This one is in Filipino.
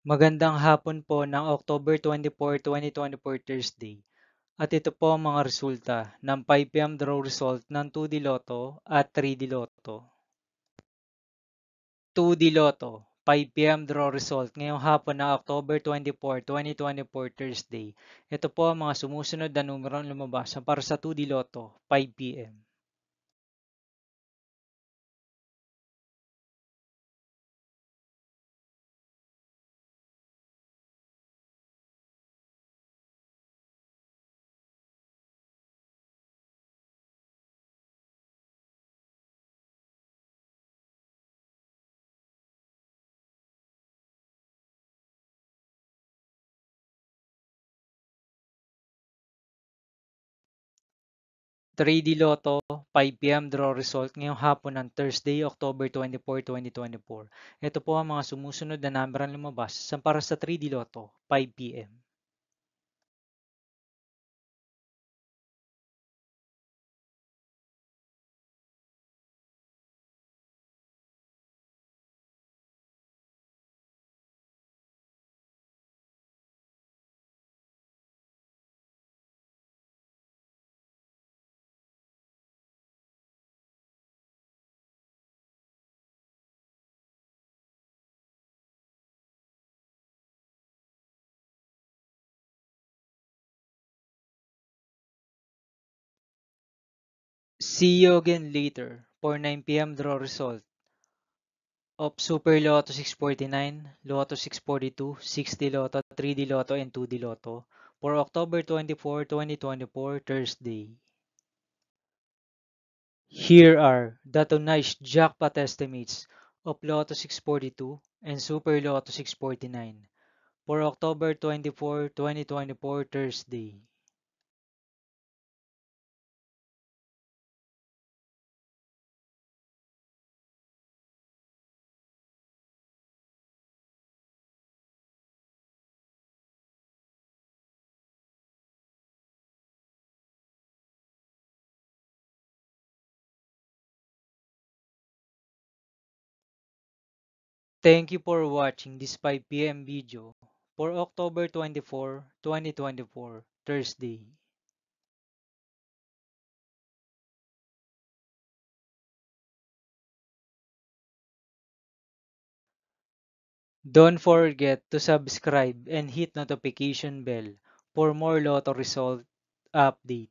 Magandang hapon po ng October 24, 2024 Thursday. At ito po ang mga resulta ng 5 PM draw result ng 2D Lotto at 3D Lotto. 2D Lotto, 5 PM draw result ngayong hapon ng October 24, 2024 Thursday. Ito po ang mga sumusunod na numerong lumabas para sa 2D Lotto, 5 PM. 3D Lotto, 5 PM draw result ngayong hapon ng Thursday, October 24, 2024. Ito po ang mga sumusunod na number ang lumabas para sa 3D Lotto, 5 PM. See you again later for 9 PM draw result of Super Lotto 649, Lotto 642, 60 Lotto, 3D Lotto, and 2D Lotto for October 24, 2024 Thursday. Here are the tonight's jackpot estimates of Lotto 642 and Super Lotto 649 for October 24, 2024 Thursday. Thank you for watching this 5 PM video for October 24, 2024 Thursday. Don't forget to subscribe and hit notification bell for more Lotto result update.